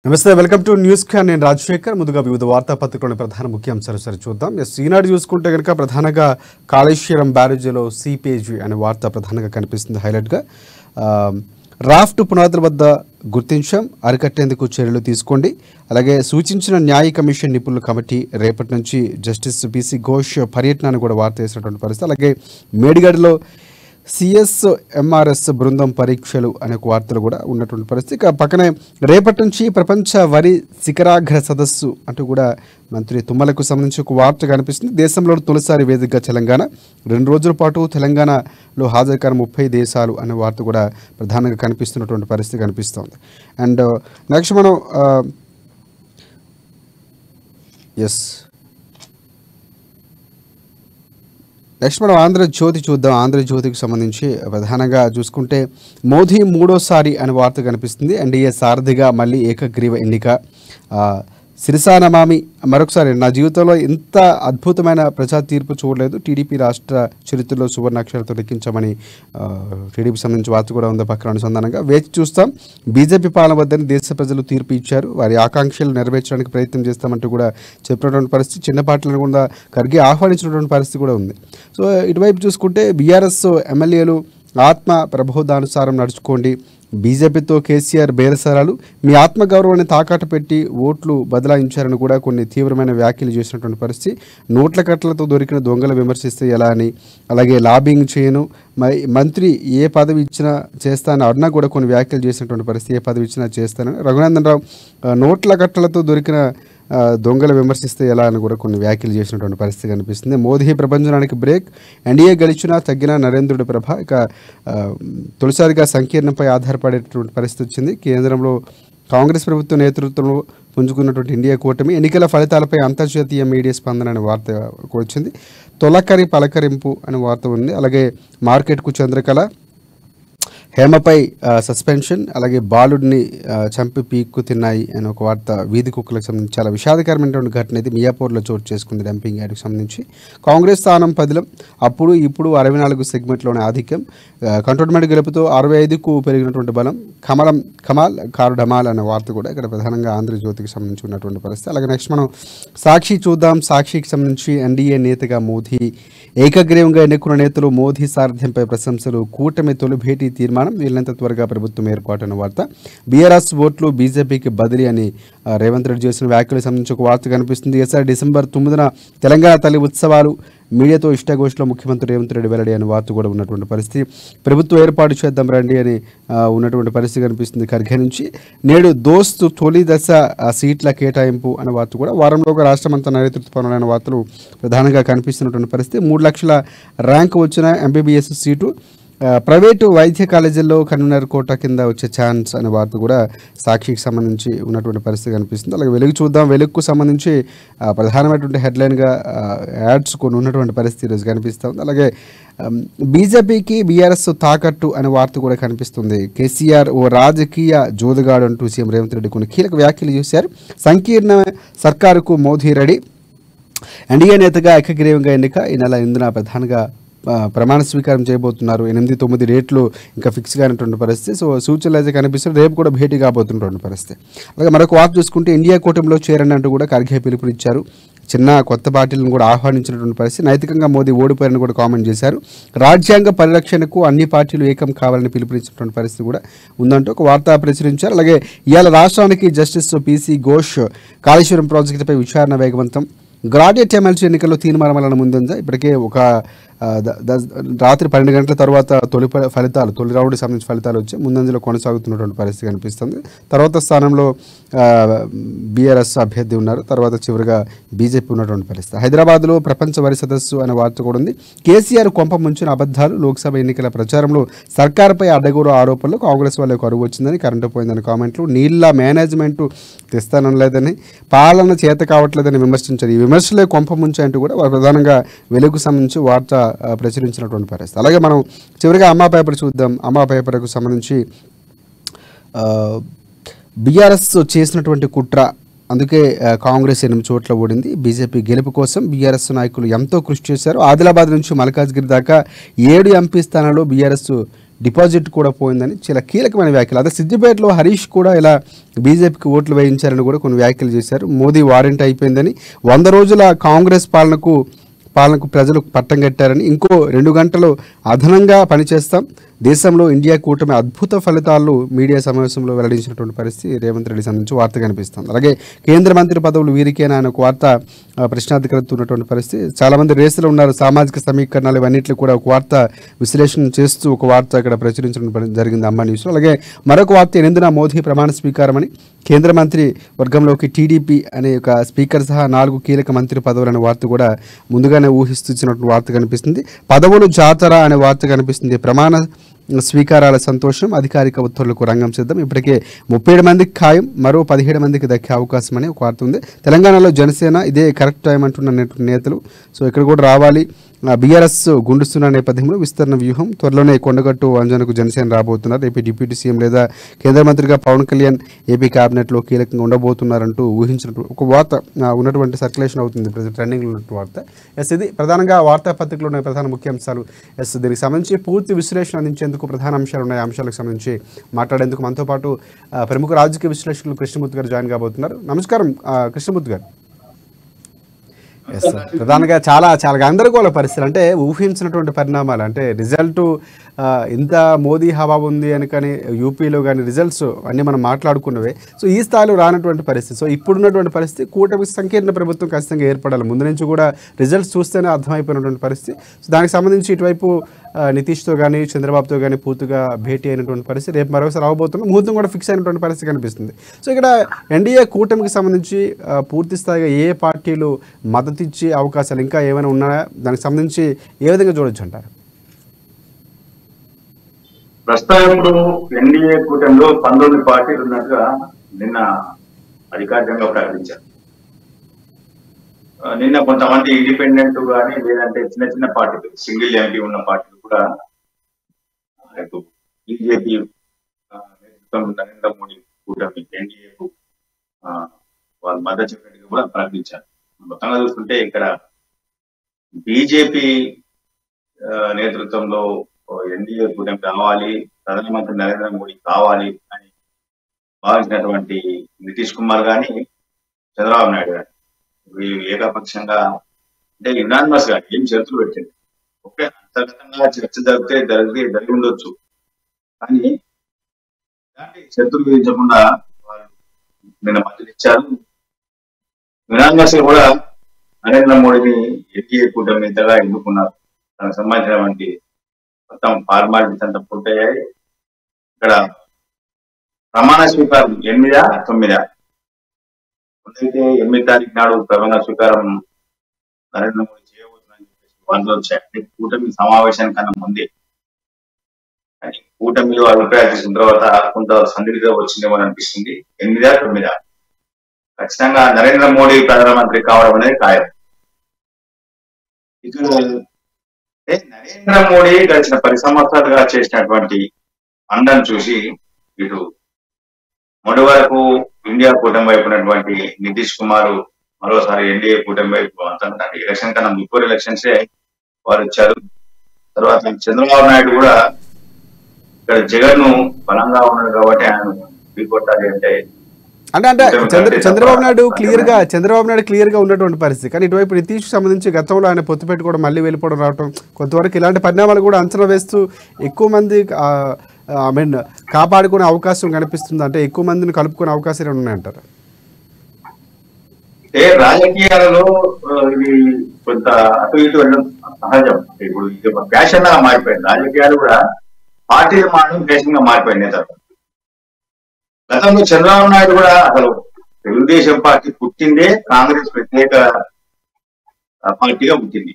నమస్తే welcome to news can నేను రాజశేఖర్ ముందుగా వివిధ వార్తాపత్రికలోని ప్రధాన ముఖ్యాంశాలు చూద్దాం. ఈనాడు చూసుకుంటే కనుక ప్రధానంగా కాళేశ్వరం బ్యారేజీలో సీపేజీ అనే వార్త ప్రధానంగా కనిపిస్తుంది. హైలైట్గా రాఫ్ట్ పునాదుల వద్ద గుర్తించాం, అరికట్టేందుకు చర్యలు తీసుకోండి. అలాగే సూచించిన న్యాయ కమిషన్ నిపుణుల కమిటీ రేపటి నుంచి జస్టిస్ పిసి ఘోష్ పర్యటనను కూడా వార్త వేసినటువంటి పరిస్థితి. అలాగే మేడిగడ్డలో సిఎస్ఎంఆర్ఎస్ బృందం పరీక్షలు అనే వార్తలు కూడా ఉన్నటువంటి పరిస్థితి. ఇక పక్కనే రేపటి నుంచి ప్రపంచ వరి శిఖరాగ్ర సదస్సు అంటూ కూడా మంత్రి తుమ్మలకు సంబంధించి ఒక వార్త కనిపిస్తుంది. దేశంలో తొలిసారి వేదికగా తెలంగాణ 2 రోజుల పాటు తెలంగాణలో హాజరు కాని 30 దేశాలు అనే వార్త కూడా ప్రధానంగా కనిపిస్తున్నటువంటి పరిస్థితి కనిపిస్తుంది. అండ్ నెక్స్ట్ మనం ఆంధ్రజ్యోతి చూద్దాం. ఆంధ్రజ్యోతికి సంబంధించి ప్రధానంగా చూసుకుంటే మోదీ 3వ అనే వార్త కనిపిస్తుంది. ఎన్డీఏ సారథిగా మళ్ళీ ఏకగ్రీవ ఎన్నిక. సిరిసానమామి మరొకసారి నా జీవితంలో ఇంత అద్భుతమైన ప్రజా తీర్పు చూడలేదు, టీడీపీ రాష్ట్ర చరిత్రలో సువర్ణాక్షరాలతో లెక్కించామని టీడీపీ సంబంధించి వార్త కూడా ఉంది. పక్కన అనుసంధానంగా వేచి చూస్తాం, బీజేపీ పాలన వద్దని దేశ ప్రజలు తీర్పు ఇచ్చారు, వారి ఆకాంక్షలు నెరవేర్చడానికి ప్రయత్నం చేస్తామంటూ కూడా చెప్పినటువంటి పరిస్థితి. చిన్న పార్టీలను కూడా ఖర్గే ఆహ్వానించినటువంటి పరిస్థితి కూడా ఉంది. సో ఇటువైపు చూసుకుంటే బీఆర్ఎస్ ఎమ్మెల్యేలు ఆత్మ ప్రబోధానుసారం నడుచుకోండి, బీజేపీతో కేసీఆర్ బేరసారాలు, మీ ఆత్మగౌరవాన్ని తాకట్టు పెట్టి ఓట్లు బదలాయించారని కూడా కొన్ని తీవ్రమైన వ్యాఖ్యలు చేసినటువంటి పరిస్థితి. నోట్ల కట్టలతో దొరికిన దొంగలు విమర్శిస్తే ఎలా అని, అలాగే లాబింగ్ చేయను, మంత్రి ఏ పదవి ఇచ్చినా చేస్తానని అన్నా కూడా కొన్ని వ్యాఖ్యలు చేసినటువంటి పరిస్థితి. ఏ పదవి ఇచ్చినా చేస్తానని రఘునందన్ రావు నోట్ల కట్టలతో దొరికిన దొంగలు విమర్శిస్తే ఎలా అని కూడా కొన్ని వ్యాఖ్యలు చేసినటువంటి పరిస్థితి కనిపిస్తుంది. మోదీ ప్రపంచానికి బ్రేక్, ఎన్డీఏ గెలిచినా తగ్గిన నరేంద్రుడి ప్రభ. ఇక తొలిసారిగా సంకీర్ణంపై ఆధారపడేటువంటి పరిస్థితి వచ్చింది. కేంద్రంలో కాంగ్రెస్ ప్రభుత్వ నేతృత్వంలో పుంజుకున్నటువంటి ఇండియా కూటమి ఎన్నికల ఫలితాలపై అంతర్జాతీయ మీడియా స్పందన అనే వార్త వచ్చింది. తొలకరి పలకరింపు అనే వార్త ఉంది. అలాగే మార్కెట్కు చంద్రకళ, హేమపై సస్పెన్షన్, అలాగే బాలుడిని చంపి పీక్కు తిన్నాయి అని ఒక వార్త. వీధి కుక్కలకు సంబంధించి చాలా విషాదకరమైనటువంటి ఘటన ఇది మియాపూర్లో చోటు చేసుకుంది. డంపింగ్ యార్డ్కి సంబంధించి కాంగ్రెస్ స్థానం 10, అప్పుడు ఇప్పుడు 64 సెగ్మెంట్లోనే ఆధిక్యం. కంటోన్మెంట్ గెలుపుతో 65కు పెరిగినటువంటి బలం. కమాల్ కారు ఢమాల్ అనే వార్త కూడా ఇక్కడ ప్రధానంగా ఆంధ్రజ్యోతికి సంబంధించి ఉన్నటువంటి పరిస్థితి. అలాగే నెక్స్ట్ మనం సాక్షి చూద్దాం. సాక్షికి సంబంధించి ఎన్డీఏ నేతగా మోదీ, ఏకగ్రీవంగా ఎన్నుకున్న నేతలు మోదీ సారథ్యంపై ప్రశంసలు, కూటమి తొలి భేటీ తీర్మానం, వీళ్ళంత త్వరగా ప్రభుత్వం ఏర్పాటు అన్న వార్త. బీఆర్ఎస్ ఓట్లు బీజేపీకి బదిలీ అని రేవంత్ రెడ్డి చేసిన వ్యాఖ్యలకు సంబంధించి ఒక వార్త కనిపిస్తుంది. డిసెంబర్ 9న తెలంగాణ తల్లి ఉత్సవాలు, మీడియాతో ఇష్టాగోష్ఠిలో ముఖ్యమంత్రి రేవంత్ రెడ్డి వెల్లడి అనే వార్త కూడా ఉన్నటువంటి పరిస్థితి. ప్రభుత్వం ఏర్పాటు చేద్దాం రండి అని ఉన్నటువంటి పరిస్థితి కనిపిస్తుంది ఖర్గే నుంచి. నేడు దోస్తు తొలి దశ సీట్ల కేటాయింపు అనే వార్త కూడా. వారంలోగా రాష్ట్రమంతా నైరుతి పనులైన వార్తలు ప్రధానంగా కనిపిస్తున్నటువంటి పరిస్థితి. 3 లక్షల ర్యాంకు వచ్చిన ఎంబీబీఎస్ సీటు, ప్రైవేటు వైద్య కాలేజీల్లో కన్వీనర్ కోటా కింద వచ్చే ఛాన్స్ అనే వార్త కూడా సాక్షికి సంబంధించి ఉన్నటువంటి పరిస్థితి కనిపిస్తుంది. అలాగే వెలుగు చూద్దాం. వెలుగుకు సంబంధించి ప్రధానమైనటువంటి హెడ్లైన్గా యాడ్స్ కొన్ని ఉన్నటువంటి పరిస్థితి ఈరోజు కనిపిస్తుంది. అలాగే బీజేపీకి బీఆర్ఎస్ తాకట్టు అనే వార్త కూడా కనిపిస్తుంది. కేసీఆర్ ఓ రాజకీయ జోదుగాడు అంటూ సీఎం రేవంత్ రెడ్డి కొన్ని కీలక వ్యాఖ్యలు చేశారు. సంకీర్ణ సర్కారుకు మోదీ రెడీ, ఎన్డీఏ నేతగా ఏకగ్రీవంగా ఎన్నిక. ఈ నెల 8న ప్రధానంగా ప్రమాణ స్వీకారం చేయబోతున్నారు. 8-9 రేట్లు ఇంకా ఫిక్స్ కానటువంటి పరిస్థితి. సో సూచనలు అయితే కనిపిస్తుంది. రేపు కూడా భేటీ కాబోతున్నటువంటి పరిస్థితి. అలాగే మరొక వార్త చూసుకుంటే ఇండియా కూటమిలో చేరండి అంటూ కూడా ఖర్గే పిలుపునిచ్చారు. చిన్న కొత్త పార్టీలను కూడా ఆహ్వానించినటువంటి పరిస్థితి. నైతికంగా మోదీ ఓడిపోయారని కూడా కామెంట్ చేశారు. రాజ్యాంగ పరిరక్షణకు అన్ని పార్టీలు ఏకం కావాలని పిలుపునిచ్చినటువంటి పరిస్థితి కూడా ఉందంటూ ఒక వార్త ప్రచురించారు. అలాగే ఇవాళ రాష్ట్రానికి జస్టిస్ పిసి ఘోష్ కాళేశ్వరం ప్రాజెక్టుపై విచారణ వేగవంతం. గ్రాడ్యుయేట్ ఎమ్మెల్సీ ఎన్నికల్లో తీర్మానాలను ముందుందా. ఇప్పటికే ఒక రాత్రి 12 గంటల తర్వాత తొలి రౌండ్కి సంబంధించిన ఫలితాలు వచ్చి ముందంజలో కొనసాగుతున్నటువంటి పరిస్థితి కనిపిస్తుంది. తర్వాత స్థానంలో బీఆర్ఎస్ అభ్యర్థి ఉన్నారు. తర్వాత చివరిగా బీజేపీ ఉన్నటువంటి పరిస్థితి. హైదరాబాద్లో ప్రపంచ వరి సదస్సు అనే వార్త కూడా ఉంది. కేసీఆర్ కొంప ముంచిన అబద్ధాలు, లోక్సభ ఎన్నికల ప్రచారంలో సర్కారుపై అడ్డగోరు ఆరోపణలు, కాంగ్రెస్ వాళ్ళకు కరువు వచ్చిందని, కరెంటు పోయిందని కామెంట్లు, నీళ్ల మేనేజ్మెంట్ తెస్తానలేదని, పాలన చేత కావట్లేదని విమర్శించారు. ఈ విమర్శలే కొంప ముంచాయంటూ కూడా ప్రధానంగా వెలుగు సంబంధించి వార్త ప్రచురించినటువంటి పరిస్థితి. అలాగే మనం చివరిగా అమ్మా పేపర్ చూద్దాం. అమ్మా పేపర్కు సంబంధించి బీఆర్ఎస్ చేసినటువంటి కుట్ర, అందుకే కాంగ్రెస్ 8 చోట్ల ఓడింది. బీజేపీ గెలుపు కోసం బీఆర్ఎస్ నాయకులు ఎంతో కృషి చేశారు. ఆదిలాబాద్ నుంచి మల్కాజ్గిరి దాకా 7 ఎంపీ స్థానాల్లో బీఆర్ఎస్ డిపాజిట్ కూడా పోయిందని చాలా కీలకమైన వ్యాఖ్యలు. అదే సిద్దిపేటలో హరీష్ కూడా ఇలా బీజేపీకి ఓట్లు వేయించారని కూడా కొన్ని వ్యాఖ్యలు చేశారు. మోదీ వారెంట్ అయిపోయిందని, 100 రోజుల కాంగ్రెస్ పాలనకు ప్రజలు పట్టం కట్టారని, ఇంకో 2 గంటలు అదనంగా పనిచేస్తాం, దేశంలో ఇండియా కూటమి అద్భుత ఫలితాలు మీడియా సమావేశంలో వెల్లడించినటువంటి పరిస్థితి రేవంత్ రెడ్డి సంబంధించి వార్త కనిపిస్తుంది. అలాగే కేంద్ర మంత్రి పదవులు వీరికేనా అనే ఒక వార్త ప్రశ్నార్థకత ఉన్నటువంటి పరిస్థితి. చాలామంది రేసులో ఉన్నారు. సామాజిక సమీకరణాలు ఇవన్నింటిలో కూడా ఒక వార్త విశ్లేషణ చేస్తూ ఒక వార్త ఇక్కడ ప్రచురించడం జరిగింది అమ్మ న్యూస్లో. అలాగే మరొక వార్త 8న మోదీ ప్రమాణ స్వీకారమని, కేంద్ర మంత్రి వర్గంలోకి టీడీపీ అనే ఒక స్పీకర్ సహా 4 కీలక మంత్రి పదవులు అనే వార్త కూడా ముందుగానే ఊహిస్తూ ఇచ్చినటువంటి వార్త కనిపిస్తుంది. పదవులు జాతర అనే వార్త కనిపిస్తుంది. ప్రమాణ స్వీకారాల సంతోషం, అధికారిక ఉత్తర్వులకు రంగం సిద్ధం, ఇప్పటికే 37 మందికి ఖాయం, మరో 17 మందికి దక్కే అవకాశం అని ఒక వార్త ఉంది. తెలంగాణలో జనసేన ఇదే కరెక్ట్ టైం అంటున్న నేతలు. సో ఇక్కడ కూడా రావాలి. బీఆర్ఎస్ గుండుస్తున్న నేపథ్యంలో విస్తరణ వ్యూహం, త్వరలోనే కొండగట్టు అంజనకు జనసేన రాబోతున్నారు. ఏపీ డిప్యూటీ సీఎం లేదా కేంద్ర మంత్రిగా పవన్ కళ్యాణ్ ఏపీ క్యాబినెట్లో కీలకంగా ఉండబోతున్నారంటూ ఊహించినట్టు ఒక వార్త ఉన్నటువంటి సర్క్యులేషన్ అవుతుంది, ట్రెండింగ్లో ఉన్నటువంటి వార్త. ఎస్, ఇది ప్రధానంగా వార్తాపత్రికలో ఉన్న ప్రధాన ముఖ్యాంశాలు. ఎస్, దీనికి సంబంధించి పూర్తి విశ్లేషణ అందించేందుకు ప్రధాన అంశాలు ఉన్నాయి. అంశాలకు సంబంధించి మాట్లాడేందుకు మనతో పాటు ప్రముఖ రాజకీయ విశ్లేషకులు కృష్ణమూర్తి గారు జాయిన్ కాబోతున్నారు. నమస్కారం కృష్ణమూర్తి గారు. ఎస్ సార్, ప్రధానంగా చాలా గందరగోళ పరిస్థితులు, అంటే ఊహించినటువంటి పరిణామాలు, అంటే రిజల్ట్ ఇంత మోదీ హవా ఉంది అని కానీ యూపీలో కానీ రిజల్ట్స్ అన్నీ మనం మాట్లాడుకున్నవే. సో ఈ స్థాయిలో రానటువంటి పరిస్థితి. సో ఇప్పుడున్నటువంటి పరిస్థితి కూటమి సంకీర్ణ ప్రభుత్వం ఖచ్చితంగా ఏర్పడాలి. ముందు నుంచి కూడా రిజల్ట్స్ చూస్తేనే అర్థమైపోయినటువంటి పరిస్థితి. సో దానికి సంబంధించి ఇటువైపు నితీష్తో కానీ చంద్రబాబుతో కానీ పూర్తిగా భేటీ అయినటువంటి పరిస్థితి. రేపు మరోసారి రాబోతున్న ముహూర్తం కూడా ఫిక్స్ అయినటువంటి పరిస్థితి కనిపిస్తుంది. సో ఇక్కడ ఎన్డీఏ కూటమికి సంబంధించి పూర్తి స్థాయిగా ఏ పార్టీలు మద్దతు ఇచ్చే అవకాశాలు ఇంకా ఏమైనా ఉన్నాయా? దానికి సంబంధించి ఏ విధంగా చూడొచ్చు అంటారు? ప్రస్తుతం ఇప్పుడు ఎన్డీఏ కూటమిలో 19 పార్టీలు ఉన్నట్టుగా నిన్న అధికారికంగా ప్రకటించారు. నిన్న కొంతమంది ఇండిపెండెంట్ కానీ లేదంటే చిన్న పార్టీలు, సింగిల్ ఎంపీ ఉన్న పార్టీలు కూడా బీజేపీ నేతృత్వం నరేంద్ర మోడీ కూటమి ఎన్డీఏకు వాళ్ళు మద్దతు చెప్పినట్టుగా కూడా ప్రకటించారు. మొత్తంగా చూసుకుంటే ఇక్కడ బీజేపీ నేతృత్వంలో ఎన్డీఏ కూటమి కావాలి, ప్రధానమంత్రి నరేంద్ర మోడీ కావాలి అని భావించినటువంటి నితీష్ కుమార్ గాని చంద్రబాబు నాయుడు గాని వీళ్ళు ఏకపక్షంగా, అంటే యునానిమస్ గా ఏం చర్చలు పెట్టింది. ఓకే, అంతర్గతంగా చర్చ జరిగి ఉండొచ్చు, కానీ ఇలాంటి చర్చలు విధించకుండా వాళ్ళు నిన్న మద్దతు ఇచ్చారు. యునానిమస్ గా కూడా నరేంద్ర మోడీని ఎన్డీఏ కూటమి నేతగా ఎన్నుకున్నారు. దానికి సంబంధించినటువంటి మొత్తం ఫార్మాలిటీస్ అంతా పూర్తయ్యాయి. ఇక్కడ ప్రమాణ స్వీకారం 8, 9 అయితే 8వ తారీఖు నాడు ప్రమాణ స్వీకారం నరేంద్ర మోడీ చేయబోతుందని చెప్పేసి వాళ్ళు వచ్చాయి. కూటమి సమావేశానికి కన్నా ముందే, కానీ కూటమిలో అభిప్రాయాలు తీసుకున్న తర్వాత కొంత సందిగ్ధత వచ్చిందేమో అనిపిస్తుంది. 8, 9 ఖచ్చితంగా నరేంద్ర మోడీ ప్రధానమంత్రి కావడం అనేది ఖాయం. ఇక్కడ నరేంద్ర మోడీ గడిచిన 10 సంవత్సరాలుగా చేసినటువంటి అండను చూసి ఇటు మొదటి వరకు ఇండియా కూటమి వైపు ఉన్నటువంటి నితీష్ కుమార్ మరోసారి ఎన్డీఏ కూటమి వైపు ఎలక్షన్ కన్నా బిఫోర్ ఎలక్షన్సే వారు వచ్చారు. తర్వాత చంద్రబాబు నాయుడు కూడా ఇక్కడ జగన్ ను బలంగా ఉన్నాడు కాబట్టి ఆయన ఢీకొట్టాలి అంటే చంద్రబాబు నాయుడు క్లియర్ గా ఉన్నటువంటి పరిస్థితి. కానీ ఇటువైపు నితీష్ సంబంధించి గతంలో ఆయన పొత్తు పెట్టుకోవడం, మళ్ళీ వెళ్ళిపోవడం రావడం, కొంతవరకు ఇలాంటి పరిణామాలు కూడా అంచనా వేస్తూ ఎక్కువ మంది కాపాడుకునే అవకాశం కనిపిస్తుంది. అంటే ఎక్కువ మందిని కలుపుకునే అవకాశాలు ఉన్నాయంటారు. రాజకీయాలలో ఇది కొంత అటు ఇటు వెళ్ళడం సహజం. ఇప్పుడు ఇది ఒక ఫ్యాషన్ గా మారిపోయింది. రాజకీయాలు కూడా పార్టీలు మారడం ఫ్యాషన్ గా మారిపోయింది నేతలు. గతంలో చంద్రబాబు నాయుడు కూడా అసలు తెలుగుదేశం పార్టీ పుట్టిందే కాంగ్రెస్ ప్రత్యేక పార్టీగా పుట్టింది.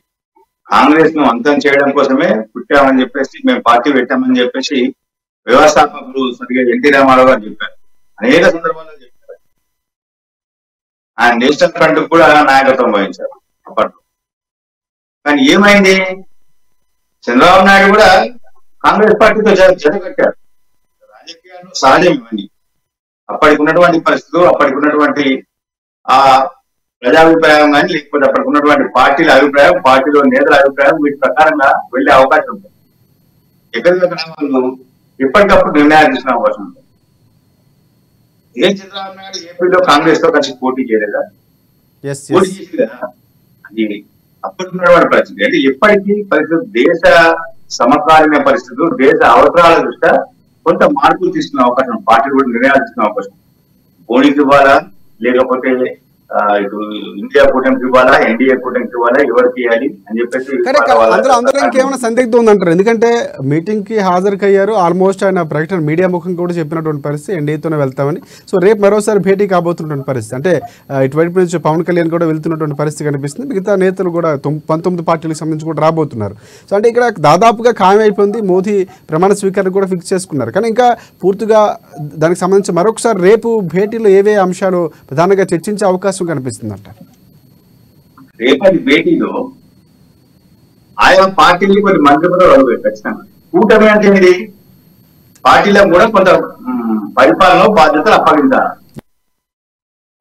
కాంగ్రెస్ ను అంతం చేయడం కోసమే పుట్టామని చెప్పేసి, మేము పార్టీ పెట్టామని చెప్పేసి వ్యవస్థాపకులు సరిగా ఎన్టీ రామారావు గారు చెప్పారు. అనేక సందర్భాల్లో చెప్పారు. ఆయన నేషనల్ ఫ్రంట్ కూడా నాయకత్వం వహించారు అప్పట్లో. కానీ ఏమైంది, చంద్రబాబు నాయుడు కూడా కాంగ్రెస్ పార్టీతో జతకట్టారు. రాజకీయాల్లో సహజం ఇవన్నీ. అప్పటికి ఉన్నటువంటి పరిస్థితులు, అప్పటికి ఉన్నటువంటి ఆ ప్రజాభిప్రాయం కానీ, లేకపోతే అప్పటికి ఉన్నటువంటి పార్టీల అభిప్రాయం, పార్టీలో నేతల అభిప్రాయం, వీటి ప్రకారంగా వెళ్లే అవకాశం ఉంది. ఎక్కడికక్కడ వాళ్ళు ఎప్పటికప్పుడు నిర్ణయాలు తీసుకునే అవకాశం ఉంది. చంద్రబాబు నాయుడు ఏపీలో కాంగ్రెస్ తో కలిసి పోటీ చేయలేదా? పోటీ చేసింది కదా. అది అప్పటిన్నటువంటి పరిస్థితి. అంటే ఎప్పటికీ పరిస్థితులు దేశ సమకాలీన పరిస్థితులు, దేశ అవసరాల దృష్ట్యా కొంత మార్పులు తీసుకునే అవకాశం, పార్టీలు కూడా నిర్ణయాలు తీసుకునే అవకాశం. మోడీకి ఇవ్వాలా, లేకపోతే ఇటు ఇండియా కూటమికి ఇవ్వాలా, ఎన్డీఏ కూటమికి ఇవ్వాలా, ఎవరికి ఇవ్వాలి అని చెప్పేసి అందరూ ఇంకేమైనా సందిగ్ధం ఉందంటారు. ఎందుకంటే మీటింగ్ కి హాజరుకయ్యారు, ఆల్మోస్ట్ ఆయన ప్రకటన మీడియా ముఖం కూడా చెప్పినటువంటి పరిస్థితి ఎన్డీఏతోనే వెళ్తామని. సో రేపు మరోసారి భేటీ కాబోతున్నటువంటి పరిస్థితి, అంటే ఇటువైపు నుంచి పవన్ కళ్యాణ్ కూడా వెళ్తున్నటువంటి పరిస్థితి కనిపిస్తుంది. మిగతా నేతలు కూడా 19 పార్టీలకు సంబంధించి కూడా రాబోతున్నారు. సో అంటే ఇక్కడ దాదాపుగా ఖాయం అయిపోయింది. మోదీ ప్రమాణ స్వీకారం కూడా ఫిక్స్ చేసుకున్నారు. కానీ ఇంకా పూర్తిగా దానికి సంబంధించి మరొకసారి రేపు భేటీలో ఏవే అంశాలు ప్రధానంగా చర్చించే అవకాశం కనిపిస్తుందంట. రేపటి భేటీలో ఆయా పార్టీలు కొన్ని మంత్రి పదవులు ఖచ్చితంగా. కూటమి అంటే ఇది పార్టీలకు కూడా కొంత పరిపాలన బాధ్యతలు అప్పగించాలి.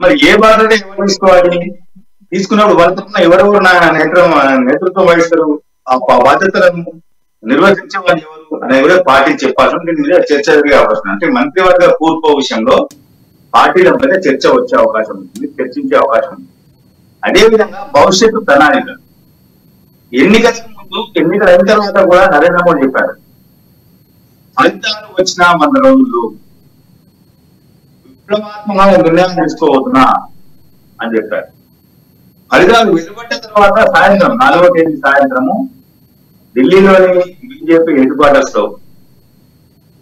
మరి ఏ బాధ్యత ఎవరు తీసుకోవాలి? తీసుకున్నప్పుడు వాళ్ళతో ఎవరెవరు నేతృత్వం వహిస్తారు, ఆ బాధ్యతలను నిర్వహించే వాళ్ళు ఎవరు అనేది పార్టీ చెప్పాల్సి దీని మీద చర్చ జరిగే అవకాశం. అంటే మంత్రివర్గ కూర్పు విషయంలో పార్టీల మధ్య చర్చ వచ్చే అవకాశం ఉంటుంది, చర్చించే అవకాశం ఉంది. అదేవిధంగా భవిష్యత్తు ప్రణాళిక, ఎన్నికలకు ముందు, ఎన్నికలు అయిన తర్వాత కూడా నరేంద్ర మోడీ చెప్పారు, ఫలితాలు వచ్చిన 100 రోజులు విప్లవాత్మక నిర్ణయం తీసుకోబోతున్నా అని చెప్పారు. ఫలితాలు వెలువడ్డ తర్వాత సాయంత్రం 4వ తేదీ సాయంత్రము ఢిల్లీలోని బీజేపీ హెడ్ క్వార్టర్స్ లో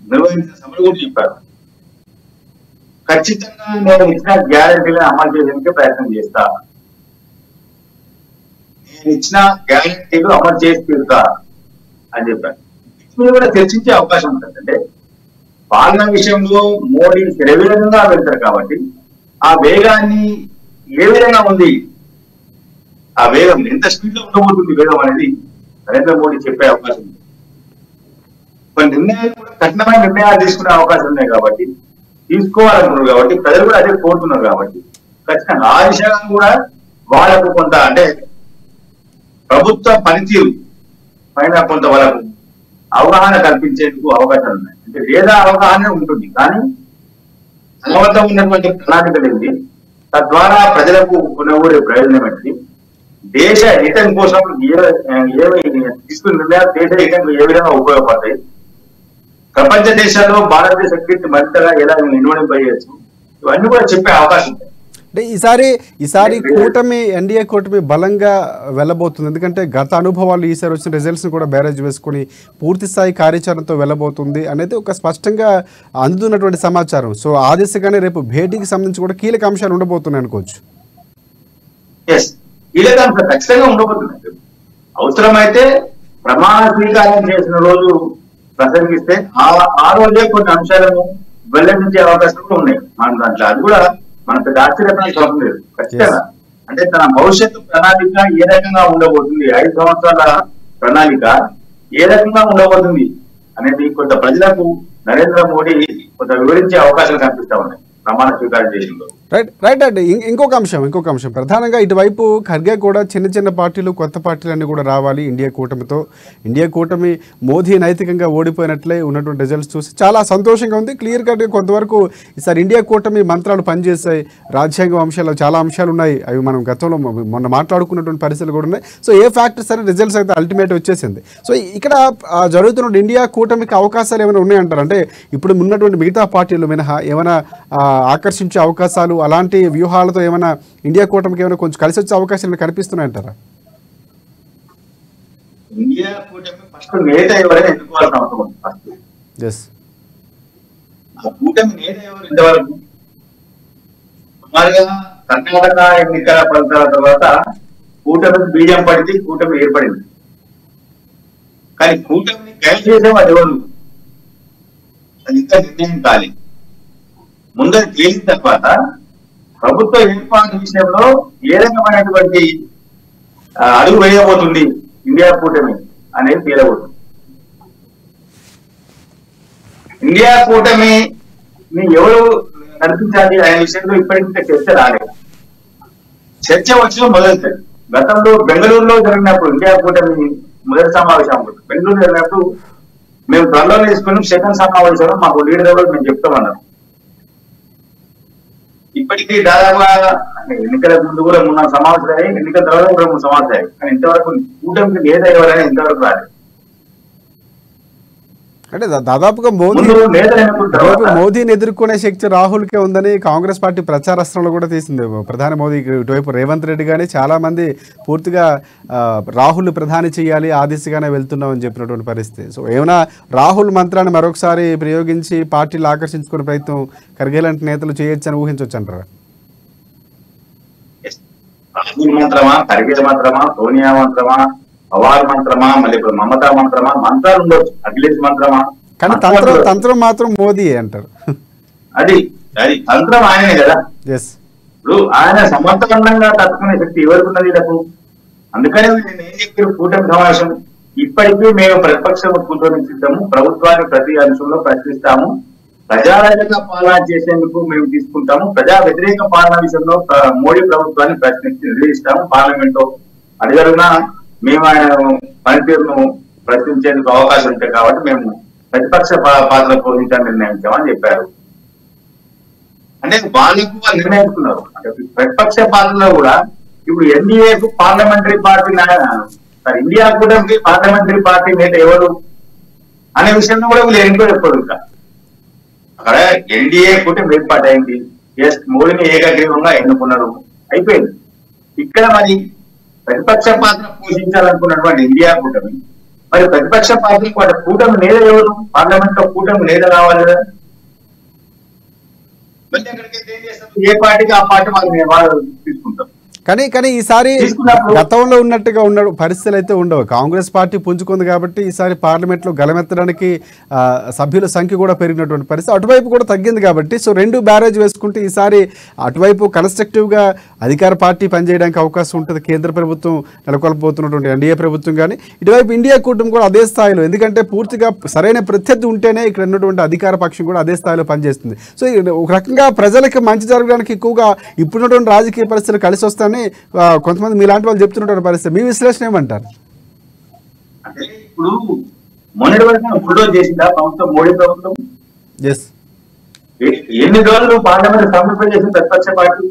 నిర్వహించిన సభలు కూడా చెప్పారు, ఖచ్చితంగా నేను ఇచ్చిన గ్యారంటీలను అమలు చేయడానికి ప్రయత్నం చేస్తా, నేను ఇచ్చిన గ్యారంటీలు అమలు చేసి తీరుతా అని చెప్పారు. ఇది కూడా చర్చించే అవకాశం ఉంటుంది. అంటే పాలన విషయంలో మోడీ శరవేగంగా వెళ్తారు కాబట్టి ఆ వేగాన్ని ఏ విధంగా ఉంది, ఆ వేగం ఎంత స్పీడ్ లో ఉండబోతుంది వేగం అనేది నరేంద్ర మోడీ చెప్పే అవకాశం ఉంది. కొన్ని నిర్ణయాలు కూడా కఠినమైన నిర్ణయాలు తీసుకునే అవకాశం ఉన్నాయి కాబట్టి, తీసుకోవాలనుకున్నారు కాబట్టి, ప్రజలు కూడా అదే కోరుతున్నారు కాబట్టి ఖచ్చితంగా ఆ విషయాలు కూడా వాళ్ళకు కొంత, అంటే ప్రభుత్వ పనితీరు పైన కొంత వాళ్ళకు అవగాహన కల్పించేందుకు అవకాశాలు ఉన్నాయి. అంటే లేదా అవగాహన ఉంటుంది కానీ సమర్థం ఉన్నటువంటి ప్రణాళిక లేని, తద్వారా ప్రజలకు కొనగూరే ప్రయోజనం ఏంటి, దేశ హితం కోసం ఏమి తీసుకున్న నిర్ణయాలు దేశ హితం ఏ విధంగా ఉపయోగపడతాయి, ప్రపంచ దేశాల్లో భారతదేశ కీర్తి మరింతగా ఎలా ఇన్వడింపజేయచ్చు, ఇవన్నీ కూడా చెప్పే అవకాశం ఉంది. అంటే ఈసారి కూటమి, ఎన్డీఏ కూటమి బలంగా వెళ్ళబోతుంది. ఎందుకంటే గత అనుభవాలు ఈసారి వచ్చిన రిజల్ట్స్ కూడా బేరేజ్ వేసుకుని పూర్తి స్థాయి కార్యాచరణతో వెళ్ళబోతుంది అనేది ఒక స్పష్టంగా అందుతున్నటువంటి సమాచారం. సో ఆ దిశగానే రేపు భేటీకి సంబంధించి కూడా కీలక అంశాలు ఉండబోతున్నాయి అనుకోవచ్చు. కీలక అంశాలు ఖచ్చితంగా ఉండబోతున్నాయి. అవసరమైతే ప్రమాణ స్వీకారం చేసిన రోజు ప్రసంగిస్తే ఆ రోజే కొన్ని అంశాలను వెల్లడించే అవకాశాలు కూడా ఉన్నాయి మన దాంట్లో. అది కూడా మనకు ఆశ్చర్యపడే అవసరం లేదు. ఖచ్చితంగా అంటే తన భవిష్యత్తు ప్రణాళిక ఏ రకంగా ఉండబోతుంది, 5 సంవత్సరాల ప్రణాళిక ఏ రకంగా ఉండబోతుంది అనేది కొంత ప్రజలకు నరేంద్ర మోడీ కొంత వివరించే అవకాశాలు కనిపిస్తా ఉన్నాయి ప్రమాణ స్వీకారం చేసిందో. రైట్ అండి. ఇంకొక అంశం ప్రధానంగా ఇటువైపు ఖర్గే కూడా చిన్న పార్టీలు, కొత్త పార్టీలన్నీ కూడా రావాలి ఇండియా కూటమితో. ఇండియా కూటమి మోదీ నైతికంగా ఓడిపోయినట్లే ఉన్నటువంటి రిజల్ట్స్ చూసి చాలా సంతోషంగా ఉంది. క్లియర్ కట్గా కొంతవరకు ఈసారి ఇండియా కూటమి మంత్రాలు పనిచేస్తాయి. రాజ్యాంగం అంశాలు చాలా అంశాలు ఉన్నాయి, అవి మనం గతంలో మొన్న మాట్లాడుకున్నటువంటి పరిస్థితులు కూడా ఉన్నాయి. సో ఏ ఫ్యాక్టర్స్ అని రిజల్ట్స్ అయితే అల్టిమేట్ వచ్చేసింది. సో ఇక్కడ జరుగుతున్న ఇండియా కూటమికి అవకాశాలు ఏమైనా ఉన్నాయంటారు? అంటే ఇప్పుడు ఉన్నటువంటి మిగతా పార్టీలు మినహా ఏమైనా ఆకర్షించే అవకాశాలు, అలాంటి వ్యూహాలతో ఏమైనా ఇండియా కూటమికి ఏమైనా కొంచెం కలిసి వచ్చే అవకాశాలు కనిపిస్తున్నాయంటారా? ఇండియా కూటమి ఫస్ట్ నేత ఎవరైనా ఎన్నుకోవాల్సిన అవసరం ఉంది. ఫస్ట్ ఆ కూటమి నేత ఎవరు ఇంతవరకు సుమారుగా కర్ణాటక ఎన్నికల ఫలితాల తర్వాత కూటమికి బీజం పడింది, కూటమి ఏర్పడింది. కానీ కూటమిని గైడ్ చేసే వాళ్ళు ఎవరు, అది ఇంకా నిర్ణయం కాలేదు. ముందర తేలిన తర్వాత ప్రభుత్వ ఏర్పాటు విషయంలో ఏ రకమైనటువంటి అడుగు వేయబోతుంది ఇండియా కూటమి అనేది తేలబోతుంది. ఇండియా కూటమిని ఎవరు నడిపించాలి అనే విషయంలో ఇప్పటికీ చర్చ రాలేదు. చర్చ వచ్చిన మొదలుతుంది. గతంలో బెంగళూరులో జరిగినప్పుడు ఇండియా కూటమి మొదటి సమావేశం బెంగళూరు జరిగినప్పుడు మేము త్వరలో తీసుకుని సెకండ్ సమావేశంలో మాకు లీడర్ ఎవరు మేము చెప్తామన్నారు. ఇప్పటికీ దాదాపుగా ఎన్నికల ముందు కూడా 3 సంవత్సరాలు, ఎన్నికల తర్వాత కూడా 3 సంవత్సరాలు, కానీ ఇంతవరకు కూటమికి లేదా ఎవరైనా ఇంతవరకు రాలేదు. అంటే దాదాపుగా మోదీని ఎదుర్కొనే శక్తి రాహుల్కే ఉందని కాంగ్రెస్ పార్టీ ప్రచారాస్త్రంలో కూడా తీసింది. ప్రధాని మోదీ ఇటువైపు రేవంత్ రెడ్డి కానీ చాలా మంది పూర్తిగా రాహుల్ ప్రధాని చేయాలి ఆ దిశగానే వెళ్తున్నామని చెప్పినటువంటి పరిస్థితి. సో ఏమైనా రాహుల్ మంత్రాన్ని మరొకసారి ప్రయోగించి పార్టీలు ఆకర్షించుకునే ప్రయత్నం ఖర్గే లాంటి నేతలు చేయొచ్చని ఊహించవచ్చు అంటారా? రాహుల్ మంత్రమా, ఖర్గే మంత్రమా, సోనియా మంత్రమా, పవార్ మంత్రమా, మళ్ళీ ఇప్పుడు మమతా మంత్రమా, మంత్రాలు ఉండొచ్చు, అఖిలేష్ మంత్రమా, కానీ తంత్రం మాత్రం మోదీ అంటారు. అది తంత్రం ఆయనే కదా. ఇప్పుడు ఆయన సమర్థవంతంగా తట్టుకునే శక్తి ఎవరికి ఉన్నది వీళ్ళకు. అందుకనే నేను ఏం చెప్పారు కూటమి సమావేశం, ఇప్పటికీ మేము ప్రతిపక్షం కూర్చొని సిద్ధము, ప్రభుత్వాన్ని ప్రతి అంశంలో ప్రశ్నిస్తాము, ప్రజారహిత పాలన చేసేందుకు మేము తీసుకుంటాము, ప్రజా వ్యతిరేక పాలన విషయంలో మోడీ ప్రభుత్వాన్ని నిర్వహిస్తాము, పార్లమెంట్ లో అడిగడుగునా మేము ఆయన పనితీరును ప్రశ్నించేందుకు అవకాశం ఉంటాయి కాబట్టి మేము ప్రతిపక్ష పాత్ర పోషించాలని నిర్ణయించామని చెప్పారు. అంటే వాళ్ళకు వాళ్ళు నిర్ణయించుకున్నారు. అంటే ప్రతిపక్ష పాత్రలో కూడా ఇప్పుడు ఎన్డీఏకు పార్లమెంటరీ పార్టీ ఇండియా కూడా పార్లమెంటరీ పార్టీ నేత ఎవరు అనే విషయంలో కూడా వీళ్ళు ఎన్నికలు ఇంకా అక్కడ ఎన్డీఏ కూటమి ఏర్పాటు అయింది, మోడీని ఏకగ్రీవంగా ఎన్నుకున్నారు, అయిపోయింది. ఇక్కడ మరి ప్రతిపక్ష పాత్ర పోషించాలనుకున్నటువంటి ఇండియా కూటమి, మరి ప్రతిపక్ష పాత్ర కూటమి నేత ఎవరు, పార్లమెంట్ లో కూటమి నేత కావాలి కదా. మళ్ళీ ఎక్కడికైతే ఏం చేస్తారు, ఏ పార్టీకి ఆ పార్టీ వాళ్ళు తీసుకుంటాం. కానీ ఈసారి గతంలో ఉన్నట్టుగా ఉన్న పరిస్థితులు అయితే ఉండవు. కాంగ్రెస్ పార్టీ పుంజుకుంది కాబట్టి ఈసారి పార్లమెంట్ లో గలమెత్తడానికి సభ్యుల సంఖ్య కూడా పెరిగినటువంటి పరిస్థితి, అటువైపు కూడా తగ్గింది కాబట్టి సో 2 బ్యారేజ్ వేసుకుంటే ఈసారి అటువైపు కన్స్ట్రక్టివ్ గా అధికార పార్టీ పనిచేయడానికి అవకాశం ఉంటుంది. కేంద్ర ప్రభుత్వం నెలకొల్పబోతున్నటువంటి ఎన్డీఏ ప్రభుత్వం కానీ ఇటువైపు ఇండియా కూటమి కూడా అదే స్థాయిలో, ఎందుకంటే పూర్తిగా సరైన ప్రత్యర్థి ఉంటేనే ఇక్కడ ఉన్నటువంటి అధికార పక్షం కూడా అదే స్థాయిలో పనిచేస్తుంది. సో ఒక రకంగా ప్రజలకు మంచి జరగడానికి ఎక్కువగా ఇప్పుడున్నటువంటి రాజకీయ పరిస్థితులు కలిసి వస్తాయని కొంతమంది మీలాంటి వాళ్ళు చెప్తున్నటువంటి పరిస్థితి. మీ విశ్లేషణ ఏమంటారు? అంటే ఇప్పుడు మొన్నటి వరకు బుల్డోజ్ చేసిందా ప్రభుత్వం, మోడీ ప్రభుత్వం? ఎన్ని రోజులు పార్లమెంట్ సమర్పణ చేసిన ప్రతిపక్ష పార్టీ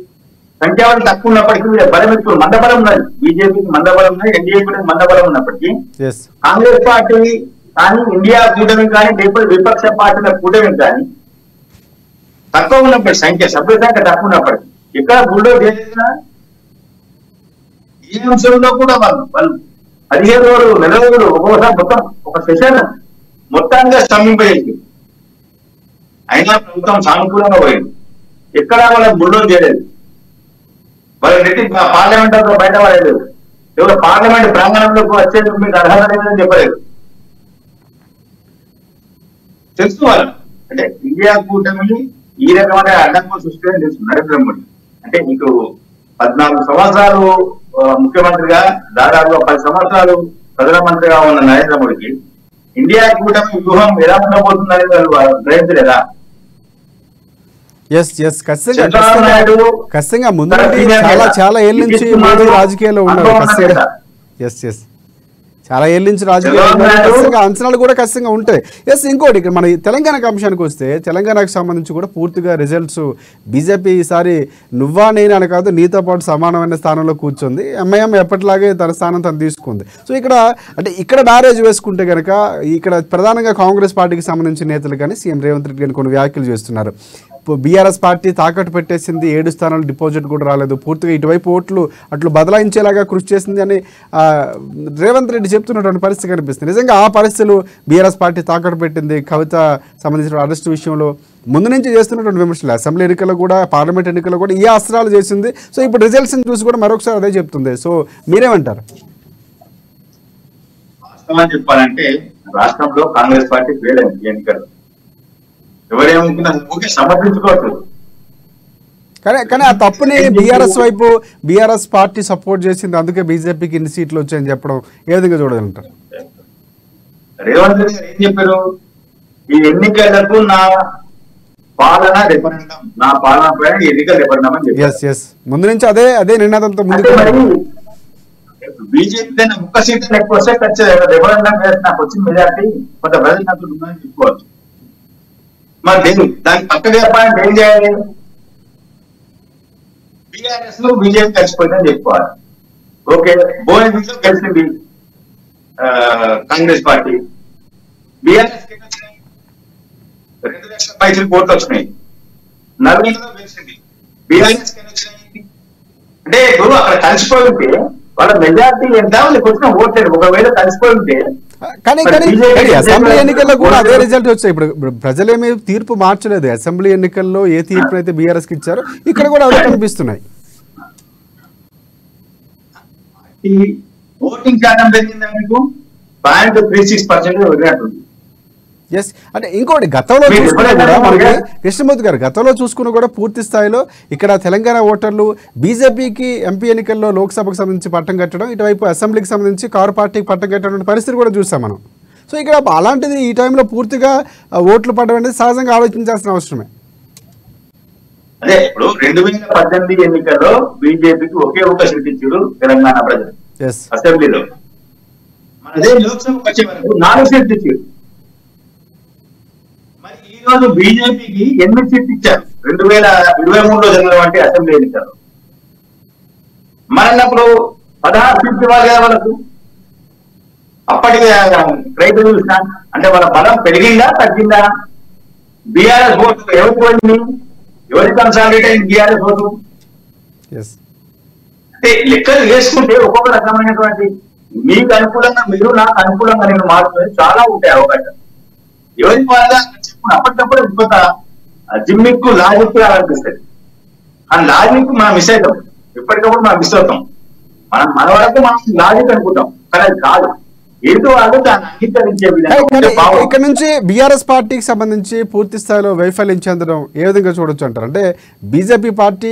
సంఖ్యాబలం తక్కువ ఉన్నప్పటికీ బలం ఎక్కువ, మందబలం ఉన్నది. బీజేపీకి మందబలం ఉన్నది, ఎన్డీఏ కూడా మందబలం ఉన్నప్పటికీ కాంగ్రెస్ పార్టీ కానీ ఇండియా కూటమి కానీ విపక్ష పార్టీల కూటమి కానీ తక్కువ ఉన్నప్పటికీ సభ్యుల సంఖ్య తక్కువ ఉన్నప్పటికీ ఇక్కడ బుల్డోజ్ చేసిన ఈ అంశంలో కూడా వాళ్ళు 15 రోజులు, 2 రోజులు ఒక్కోసారి మొత్తం ఒక సెషన్ మొత్తానికి స్తంభింపజేసింది. అయినా ప్రభుత్వం సానుకూలంగా పోయింది, ఎక్కడా వాళ్ళకి బుల్డోజ్ చేయలేదు, వాళ్ళ నెట్టి పార్లమెంట్ లో బయట పడలేదు, ఎవరు పార్లమెంట్ ప్రాంగణంలోకి వచ్చేందుకు మీకు అర్హత లేదని చెప్పలేదు. తెలుసు వాళ్ళు అంటే ఇండియా కూటమి ఈ రకమైన అడ్డంకులు సృష్టించని తెలుసు నరేంద్ర మోడీ. అంటే మీకు 14 సంవత్సరాలు ముఖ్యమంత్రిగా, దాదాపుగా 10 సంవత్సరాలు ప్రధానమంత్రిగా ఉన్న నరేంద్ర మోడీకి ఇండియా కూటమి వ్యూహం ఎలా ఉండబోతుందని వాళ్ళు గ్రహించలేదా? ఖచ్చితంగా ముందు చాలా ఏళ్ళ నుంచి మోడీ రాజకీయాల్లో ఉన్నారు. చాలా ఏళ్ళ నుంచి రాజకీయాలు అంచనాలు కూడా ఖచ్చితంగా ఉంటాయి. ఇంకోటి ఇక్కడ మన తెలంగాణకు అంశానికి వస్తే తెలంగాణకు సంబంధించి కూడా పూర్తిగా రిజల్ట్స్ బీజేపీ ఈసారి నువ్వా నేనా అని కాదు, నీతో పాటు సమానమైన స్థానంలో కూర్చుంది. ఎంఐఎం ఎప్పటిలాగే తన స్థానం తను తీసుకుంది. సో ఇక్కడ బ్యారేజ్ వేసుకుంటే కనుక ఇక్కడ ప్రధానంగా కాంగ్రెస్ పార్టీకి సంబంధించిన నేతలు కానీ సీఎం రేవంత్ రెడ్డి గారిని కొన్ని వ్యాఖ్యలు చేస్తున్నారు. బీఆర్ఎస్ పార్టీ తాకట్టు పెట్టేసింది, 7 స్థానాలు డిపాజిట్ కూడా రాలేదు, పూర్తిగా ఇటువైపు ఓట్లు అట్లు బదలాయించేలాగా కృషి చేసింది అని రేవంత్ రెడ్డి చెప్తున్నటువంటి పరిస్థితి కనిపిస్తుంది. నిజంగా ఆ పరిస్థితులు బీఆర్ఎస్ పార్టీ తాకట్టు పెట్టింది, కవిత సంబంధించిన అరెస్టు విషయంలో ముందు నుంచి చేస్తున్నటువంటి విమర్శలు, అసెంబ్లీ ఎన్నికల్లో కూడా పార్లమెంట్ ఎన్నికల్లో కూడా ఈ అస్త్రాలు చేసింది. సో ఇప్పుడు రిజల్ట్స్ని చూసి కూడా మరొకసారి అదే చెప్తుంది. సో మీరేమంటారు? చెప్పాలంటే రాష్ట్రంలో కాంగ్రెస్ పార్టీ ఫెయిల్ అయింది ఎన్నికలు, ఎవరేమనుకున్నా సమర్థించుకోవచ్చు. కానీ ఆ తప్పుని బీఆర్ఎస్ పార్టీ సపోర్ట్ చేసింది, అందుకే బీజేపీకి ఇన్ని సీట్లు వచ్చాయని చెప్పడం ఏ విధంగా చూడాలంటారు? రేవంత్ రెడ్డి గారు ఏం చెప్పారు, ఈ ఎన్నికలకు నా పాలన రెఫరెండం, నా పాలన పైన ఎన్నికల రెఫరెండం అని చెప్పారు. ముందు నుంచి అదే నినాదంతో ముందు బీజేపీ కన్నా ఒక్క సీట్ ఎక్కువ వస్తే ఖచ్చితంగా రెఫరెండం వేసి నాకు వచ్చిన మెజార్టీ కొంత ప్రజలు నాకు ఉందని చెప్పుకోవచ్చు. మరి దానికి పక్కగా చెప్పాలంటే ఏం చేయాలి? బీఆర్ఎస్ లో బీజేపీ కలిసిపోయిందని చెప్పుకోవాలి. ఓకే, భువనగిరిలో కలిసింది కాంగ్రెస్ పార్టీ. బీఆర్ఎస్ 2 లక్షల పైసలు కోట్లు వచ్చినాయి. నవీన్లో కలిసింది. బీఆర్ఎస్ అంటే ఇప్పుడు అక్కడ కలిసిపోయి ఉంటే వాళ్ళ మెజార్టీ ఎంత వాళ్ళకి వచ్చిన ఓట్లేదు. ఒకవేళ కలిసిపోయి ఉంటే కానీ అసెంబ్లీ ఎన్నికల్లో కూడా అదే రిజల్ట్ వచ్చాయి. ఇప్పుడు ప్రజలేమీ తీర్పు మార్చలేదు. అసెంబ్లీ ఎన్నికల్లో ఏ తీర్పు అయితే బీఆర్ఎస్ కి ఇచ్చారో ఇక్కడ కూడా అవి కనిపిస్తున్నాయి. ఓటింగ్ శాతం పెరిగిందా మీకు? 0.36% వెళ్ళినట్టుంది. ఎస్, అంటే ఇంకోటి గతంలో చూసుకున్నా కూడా మనకి కృష్ణమూర్తి గారు గతంలో చూసుకున్నా కూడా పూర్తి స్థాయిలో ఇక్కడ తెలంగాణ ఓటర్లు బీజేపీకి ఎంపీ ఎన్నికల్లో లోక్సభకు సంబంధించి పట్టం కట్టడం, ఇటువైపు అసెంబ్లీకి సంబంధించి కారు పార్టీకి పట్టం కట్టడం పరిస్థితి కూడా చూసాం మనం. సో ఇక్కడ అలాంటిది ఈ టైంలో పూర్తిగా ఓట్లు పడడం అనేది సహజంగా ఆలోచించాల్సిన అవసరమే. అదే ఇప్పుడు 2018 ఎన్నికల్లో బీజేపీకి ఒకే ఒక సీట్ ఇచ్చారు తెలంగాణ ప్రజలు అసెంబ్లీలో. అదే లోక్సభకు వచ్చే వరకు 4 సీట్లు ఇచ్చారు. మరి ఈ రోజు బీజేపీకి 8 సీట్లు ఇచ్చారు 2023లో జరిగినటువంటి అసెంబ్లీ ఎన్నికల్లో. మరన్నప్పుడు 16 సీట్లు ఇవ్వాలి కదా వాళ్ళకు. అప్పటికి రైతు చూసినా అంటే వాళ్ళ బలం పెరిగిందా తగ్గిందా? బీఆర్ఎస్ ఓటు ఎవరికి పోయింది? ఎవరికి కన్సాలిడేట్ అయింది బీఆర్ఎస్ ఓటు? అంటే లెక్కలు వేసుకుంటే ఒక్కొక్క రకమైనటువంటి మీకు అనుకూలంగా మీరు, నాకు అనుకూలంగా నేను మార్చుకొని చాలా ఉంటాయి అవకాశం. ఎవరికి వాళ్ళ చెప్పుకుని అప్పటికప్పుడు ఇంకొక జిమ్మిక్ లాజిక్ అనిపిస్తుంది. ఆ లాజిక్ మనం మిస్ అవుతాం. ఎప్పటికప్పుడు మనం మిస్ అవుతాం. మన వరకు మనం లాజిక్ అనుకుంటాం, కానీ అది కాదు. ఇక్కడ నుంచి బీఆర్ఎస్ పార్టీకి సంబంధించి పూర్తి స్థాయిలో వైఫల్యం చెందడం ఏ విధంగా చూడొచ్చు అంటారు? అంటే బీజేపీ పార్టీ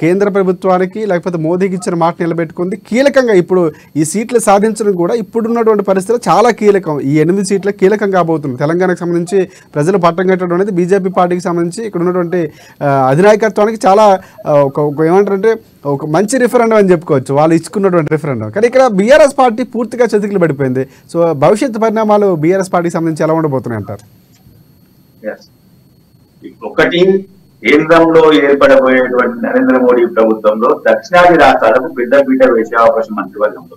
కేంద్ర ప్రభుత్వానికి లేకపోతే మోదీకి ఇచ్చిన మాట నిలబెట్టుకుంది. కీలకంగా ఇప్పుడు ఈ సీట్లు సాధించడం కూడా ఇప్పుడున్నటువంటి పరిస్థితులు చాలా కీలకం. ఈ 8 సీట్లు కీలకం కాబోతుంది. తెలంగాణకు సంబంధించి ప్రజలు పట్టం కట్టడం అనేది బీజేపీ పార్టీకి సంబంధించి ఇక్కడ ఉన్నటువంటి అధినాయకత్వానికి చాలా ఏమంటారంటే ఒక మంచి రిఫరెండం అని చెప్పుకోవచ్చు, వాళ్ళు ఇచ్చుకున్నటువంటి రిఫరెండం. కానీ ఇక్కడ బీఆర్ఎస్ పార్టీ పూర్తిగా చతికిలు పడిపోయింది. సో భవిష్యత్తు పరిణామాలు బీఆర్ఎస్ పార్టీకి సంబంధించి ఎలా ఉండబోతున్నాయి అంటారు? ఒకటి, కేంద్రంలో ఏర్పడబోయేటువంటి నరేంద్ర మోడీ ప్రభుత్వంలో దక్షిణాది రాష్ట్రాలకు పెద్దపీట వేసే అవకాశం మంత్రివర్గంలో.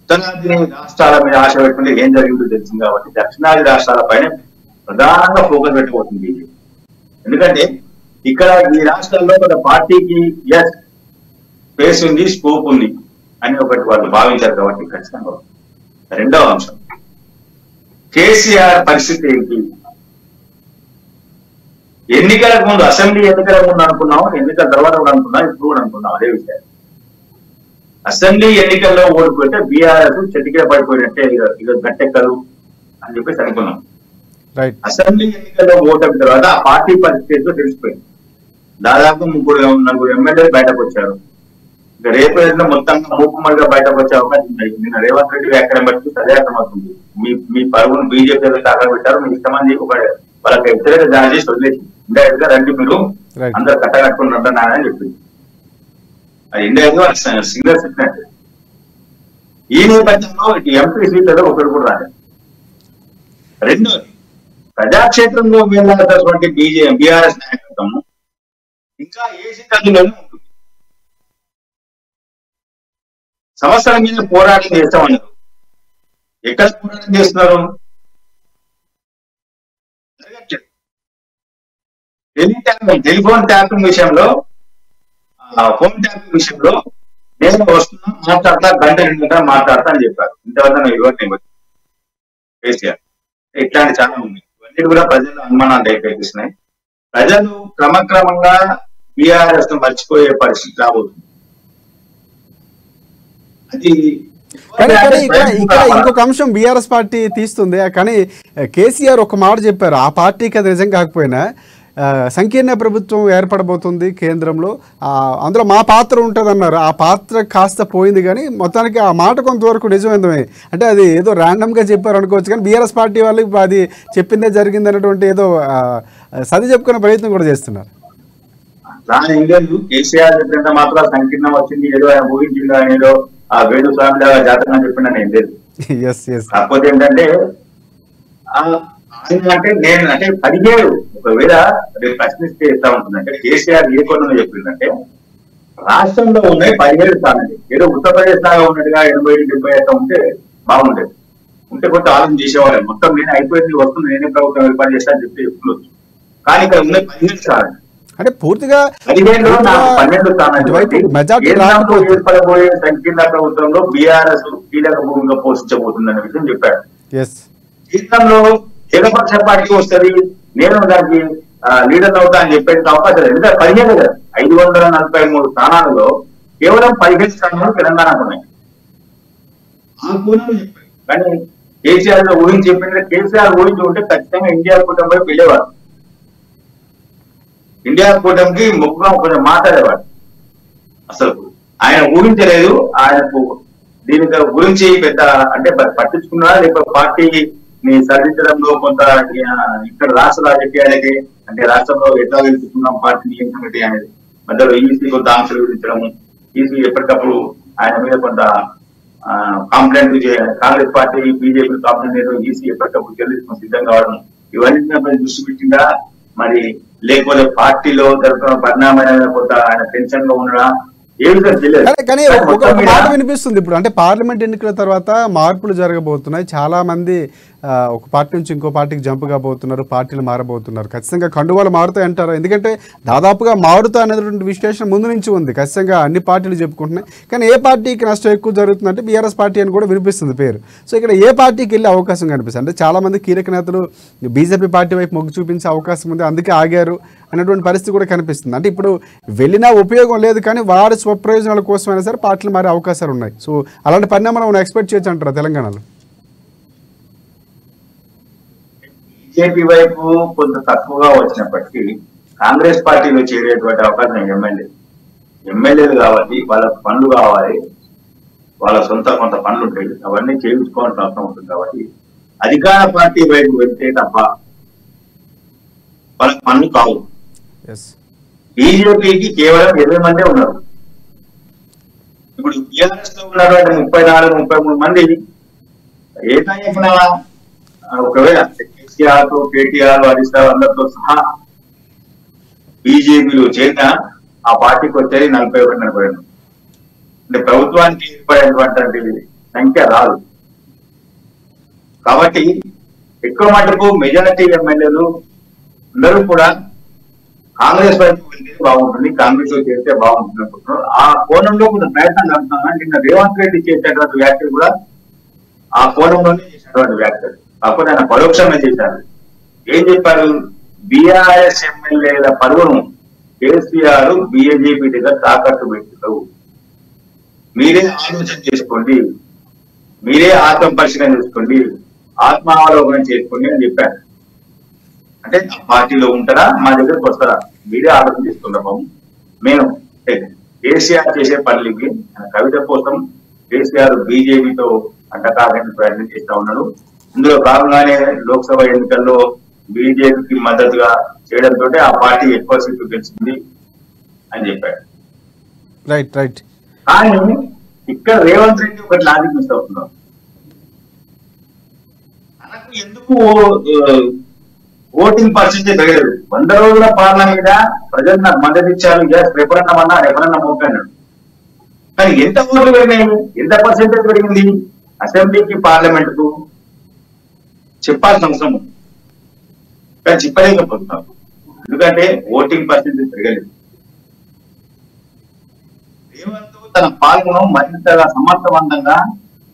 ఉత్తరాది రాష్ట్రాల మీద ఆశ పెట్టుకుంటే ఏం జరిగిందో తెలిసింది కాబట్టి దక్షిణాది రాష్ట్రాల పైన ప్రధానంగా ఫోకస్ పెట్టబోతుంది బీజేపీ. ఎందుకంటే ఇక్కడ ఈ రాష్ట్రాల్లో ఒక పార్టీకి స్పేస్ ఉంది, స్కోప్ ఉంది అని ఒకటి వాళ్ళు భావించారు కాబట్టి ఖచ్చితంగా. రెండవ అంశం, కేసీఆర్ పరిస్థితి ఏంటి? ఎన్నికలకు ముందు, అసెంబ్లీ ఎన్నికల ముందు అనుకున్నాం, ఎన్నికల తర్వాత కూడా అనుకున్నాం, ఇప్పుడు కూడా అనుకున్నాం అదే విషయం. అసెంబ్లీ ఎన్నికల్లో ఓడిపోతే బీఆర్ఎస్ చెట్టుకే పడిపోయినట్టే, ఇక గట్టెక్కలు అని చెప్పేసి అనుకున్నాం. అసెంబ్లీ ఎన్నికల్లో ఓటమి తర్వాత ఆ పార్టీ పరిస్థితిలో తెలిసిపోయింది. దాదాపు 3-4 ఎమ్మెల్యేలు బయటకు వచ్చారు. ఇక రేపు ఏదైనా మొత్తంగా మూకుమ్మడిగా బయటకు వచ్చే అవకాశం ఉంది. నిన్న రేవంత్ రెడ్డి వ్యాఖ్యలను బట్టి అదే అర్థమవుతుంది. మీ పరుగును బీజేపీ తగ్గ పెట్టారు, మీ ఇష్టమని వాళ్ళకి వ్యతిరేక జారీ చేసి వదిలేసి ఇండైరెక్ట్ గా రండి మీరు అందరు కట్టగట్టుకుని ఉంటున్నారని చెప్పింది. అది ఇండైరెక్ట్ గా సింగర్ చెప్పినట్టు. ఈ నేపథ్యంలో ఇటు ఎంపీ సీట్లలో ఒకరు కూడా రాలేదు. రెండోది, ప్రజాక్షేత్రంలో వెళ్ళాల్సినటువంటి బీఆర్ఎస్ నాయకత్వం ఇంకా ఏసీ గదిలోనే ఉంటుంది. సమస్యల మీద పోరాటం చేస్తామన్నారు. ఎక్కడ పోరాటం చేస్తున్నారు? టెలిఫోన్ ట్యాపింగ్ విషయంలో, ఫోన్ ట్యాపింగ్ విషయంలో నేను వస్తున్నా, మాట్లాడతా, గంట 2 గంటలు మాట్లాడతా అని చెప్పారు. ఇంతవరకు ఇవ్వట్లేదు కేసీఆర్. ఇట్లాంటి చాలా ఉన్నాయి. ఇవన్నీ కూడా ప్రజలు అనుమానాలు రేకెత్తిస్తున్నాయి. ప్రజలు క్రమక్రమంగా బీఆర్ఎస్ మర్చిపోయే పరిస్థితి రాబోతుంది. ఇక్కడ ఇంకొక అంశం బీఆర్ఎస్ పార్టీ తీస్తుంది. కానీ కేసీఆర్ ఒక మాట చెప్పారు, ఆ పార్టీకి అది నిజం కాకపోయినా సంకీర్ణ ప్రభుత్వం ఏర్పడబోతుంది కేంద్రంలో, అందులో మా పాత్ర ఉంటుంది అన్నారు. ఆ పాత్ర కాస్త పోయింది, కానీ మొత్తానికి ఆ మాట కొంతవరకు నిజమైందమే. అంటే అది ఏదో ర్యాండమ్గా చెప్పారు అనుకోవచ్చు, కానీ బీఆర్ఎస్ పార్టీ వాళ్ళు అది చెప్పిందే జరిగింది అన్నటువంటి ఏదో సది చెప్పుకునే ప్రయత్నం కూడా చేస్తున్నారు. దాని ఇండియన్ కేసీఆర్ చెప్పినంత మాత్రం సంకీర్ణం వచ్చింది, ఏదో ఆయన ఊహించింది ఆయన ఏదో ఆ వేణు స్వామి లాగా జాతకం అని చెప్పిన నేను లేదు. కాకపోతే ఏంటంటే ఆయన అంటే నేను అంటే 17 ఒకవేళ రేపు ప్రశ్నిస్తే ఎట్లా ఉంటుందంటే కేసీఆర్ ఏ కొన్న చెప్పిందంటే రాష్ట్రంలో ఉన్నాయి 17 స్థానాలు, ఏదో ఉత్తరప్రదేశ్ లాగా ఉన్నట్టుగా 80-70 అట్లా ఉంటే బాగుండేది. ఉంటే కొంత ఆలోచన చేసేవాళ్ళు మొత్తం నేను అయిపోయింది వస్తుంది నేనే ప్రభుత్వం ఏర్పాటు చేస్తా అని చెప్పి చెప్పుకోవచ్చు. కానీ ఇక్కడ ఉన్నాయి 17 స్థానాలు అంటే పూర్తిగా 15లో నాకు 12 స్థానాలు ఏర్పడబోయే సంకీర్ణ ప్రభుత్వంలో బీఆర్ఎస్ కీలక భూమిక పోషించబోతుందనే విషయం చెప్పారు. కేంద్రంలో ఏకపక్ష పార్టీ వస్తుంది, నేను దానికి లీడర్ అవుతా అని చెప్పే అవకాశం లేదు. ఎందుకంటే 15 కదా 543 స్థానాలలో కేవలం 15 స్థానాలు తెలంగాణకు ఉన్నాయి. ఆ కోణంలో చెప్పారు. కానీ కేసీఆర్ ఊహించి చెప్పింటే కేసీఆర్ ఊహించి ఉంటే ఖచ్చితంగా ఇండియా కూటమిపై వెళ్ళేవారు, ఇండియా కూటమికి ముఖ్యంగా కొంచెం మాట్లాడేవాడు. అసలు ఆయన ఊహించలేదు. ఆయనకు దీని గురించి పెద్ద అంటే పట్టించుకున్నా లేకపోతే పార్టీని సాధించడంలో కొంత ఇక్కడ రాష్ట్ర రాజకీయాలకి అంటే రాష్ట్రంలో ఎట్లా వెళ్తున్నాం పార్టీని ఏం సంగతి అనేది మధ్యలో ఈసీ కొంత ఆంక్షలు విధించడము, ఈసీ ఎప్పటికప్పుడు ఆయన మీద కొంత complaint Congress party BJP complaint EC ఎప్పటికప్పుడు చెల్లించుకుని సిద్ధం కావడం, ఇవన్నీ దృష్టి పెట్టిందా మరి లేకపోతే పార్టీలో జరుగుతున్న పరిణామాల కొంత ఆయన టెన్షన్ గా ఉండడం కానీ ఒక మాట వినిపిస్తుంది ఇప్పుడు అంటే పార్లమెంట్ ఎన్నికల తర్వాత మార్పులు జరగబోతున్నాయి, చాలా మంది ఒక పార్టీ నుంచి ఇంకో పార్టీకి జంప్ కాబోతున్నారు, పార్టీలు మారబోతున్నారు. ఖచ్చితంగా కండువాలు మారుతాయి అంటారు, ఎందుకంటే దాదాపుగా మారుతా అనేటువంటి విశ్లేషణ ముందు నుంచి ఉంది. ఖచ్చితంగా అన్ని పార్టీలు చెప్పుకుంటున్నాయి, కానీ ఏ పార్టీకి నష్టం ఎక్కువ జరుగుతుందంటే బీఆర్ఎస్ పార్టీ అని కూడా వినిపిస్తుంది పేరు. సో ఇక్కడ ఏ పార్టీకి వెళ్ళే అవకాశం కనిపిస్తుంది అంటే చాలా మంది కీలక నేతలు బీజేపీ పార్టీ వైపు మొగ్గు చూపించే అవకాశం ఉంది, అందుకే ఆగారు అనేటువంటి పరిస్థితి కూడా కనిపిస్తుంది. అంటే ఇప్పుడు వెళ్ళినా ఉపయోగం లేదు, కానీ వారి స్వప్రయోజనాల కోసమైనా సరే పార్టీలు మారే అవకాశాలు ఉన్నాయి. సో అలాంటి పరిణామాలు మనం ఎక్స్పెక్ట్ చేయొచ్చు అంటారా తెలంగాణలో? బీజేపీ వైపు కొంత తక్కువగా వచ్చినప్పటికీ కాంగ్రెస్ పార్టీలో చేరేటువంటి అవకాశం ఎమ్మెల్యేలు కాబట్టి వాళ్ళకు పనులు కావాలి, వాళ్ళ సొంత కొంత పనులు ఉంటాయి, అవన్నీ చేయించుకోవాల్సిన అవసరం ఉంటుంది. కాబట్టి అధికార పార్టీ వైపు వెళ్తే తప్ప వాళ్ళకి పనులు కావు. బీజేపీకి కేవలం 20 మందే ఉన్నారు. ఇప్పుడు టీఆర్ఎస్ లో ఉన్నటువంటి 34-33 మంది ఏదైనా ఒకవేళ కేసీఆర్ తో కేటీఆర్ హరీష్ రావు అందరితో సహా బీజేపీలో చేరిన ఆ పార్టీకి వచ్చేది 41-42. అంటే ప్రభుత్వానికి ఏర్పడేటువంటి సంఖ్య రాదు. కాబట్టి ఎక్కువ మటుకు మెజారిటీ ఎమ్మెల్యేలు అందరూ కూడా కాంగ్రెస్ వైపు వెళ్తే బాగుంటుంది, కాంగ్రెస్ లో చేస్తే బాగుంటుంది అనుకుంటున్నారు. ఆ కోణంలో కొంచెం ప్రయత్నం జరుగుతున్నా. నిన్న రేవంత్ రెడ్డి చేసేటువంటి వ్యాఖ్యలు కూడా ఆ కోణంలోనే చేసినటువంటి వ్యాఖ్యలు, కాకపోతే ఆయన పరోక్షంగా చేశారు. ఏం చెప్పారు? బీఆర్ఎస్ ఎమ్మెల్యేల పరువును కేసీఆర్ బీజేపీ దగ్గర తాకట్టు పెట్టారు, మీరే ఆలోచన చేసుకోండి, మీరే ఆత్మ పరిశీలన చేసుకోండి, ఆత్మావలోకనం చేసుకోండి అని చెప్పారు. అంటే ఆ పార్టీలో ఉంటారా మా దగ్గరకు వస్తారా మీరే ఆలోచన చేసుకున్నాము. మేము కేసీఆర్ చేసే పనులకి కవిత కోసం కేసీఆర్ బీజేపీతో అంటకాగని ప్రయత్నం చేస్తా ఉన్నాడు. ఇందులో భాగంగానే లోక్సభ ఎన్నికల్లో బీజేపీకి మద్దతుగా చేయడంతో ఆ పార్టీ ఎక్కువ సీట్లు గెలిచింది అని చెప్పాడు. రైట్. కానీ ఇక్కడ రేవంత్ రెడ్డి ఒకటి లాజిక్ మిస్ అవుతున్నారు. మనకు ఎందుకు ఓటింగ్ పర్సెంటేజ్ తగ్గలేదు? 100 రోజుల పాలన మీద ప్రజలు నాకు మద్దతు ఇచ్చారు, రెఫరెండం ఓపెన్నాడు. కానీ ఎంత ఓట్లు పెరిగినాయి, ఎంత పర్సెంటేజ్ పెరిగింది అసెంబ్లీకి పార్లమెంట్ కు చెప్పాల్సిన అవసరం ఉంది, కానీ చెప్పలేకపోతున్నారు. ఎందుకంటే ఓటింగ్ పర్సెంటేజ్ పెరగలేదు. రేవంత్ తన పాలనను మరింతగా సమర్థవంతంగా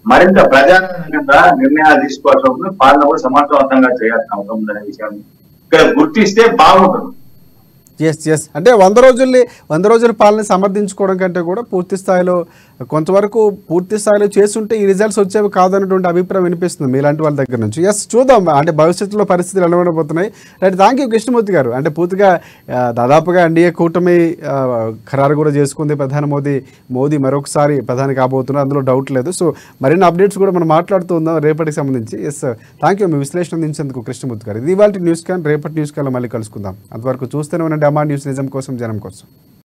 మరింత ప్రజారంగా నిర్ణయాలు తీసుకోవాల్సి ఉంటుంది, పాలన కూడా సమర్థవంతంగా చేయాల్సిన అవసరం ఉందనే విషయాన్ని ఇక్కడ గుర్తిస్తే బాగుంటుంది. అంటే 100 రోజుల పాలన సమర్థించుకోవడం కంటే కూడా పూర్తి స్థాయిలో కొంతవరకు పూర్తి స్థాయిలో చేస్తుంటే ఈ రిజల్ట్స్ వచ్చేవి కాదన్నటువంటి అభిప్రాయం వినిపిస్తుంది మీలాంటి వాళ్ళ దగ్గర నుంచి. ఎస్, చూద్దాం అంటే భవిష్యత్తులో పరిస్థితులు ఎలా ఉండబోతున్నాయి. రైట్, థ్యాంక్ యూ కృష్ణమూర్తి గారు. అంటే పూర్తిగా దాదాపుగా ఎన్డీఏ కూటమి ఖరారు కూడా చేసుకుంది. ప్రధాని మోదీ మరొకసారి ప్రధాని కాబోతున్నారు, అందులో డౌట్ లేదు. సో మరిన్ని అప్డేట్స్ కూడా మనం మాట్లాడుతూ ఉందాం రేపటికి సంబంధించి. ఎస్, థ్యాంక్ యూ మీ విశ్లేషణ అందించేందుకు కృష్ణమూర్తి గారు. ఇది ఇవాళ న్యూస్ క్యాన్. రేపటి న్యూస్ క్యాన్లో మళ్ళీ కలుసుకుందాం. అంతవరకు చూస్తూనే ఉన్న డమాండ్ న్యూస్, నిజం కోసం, జనం కోసం.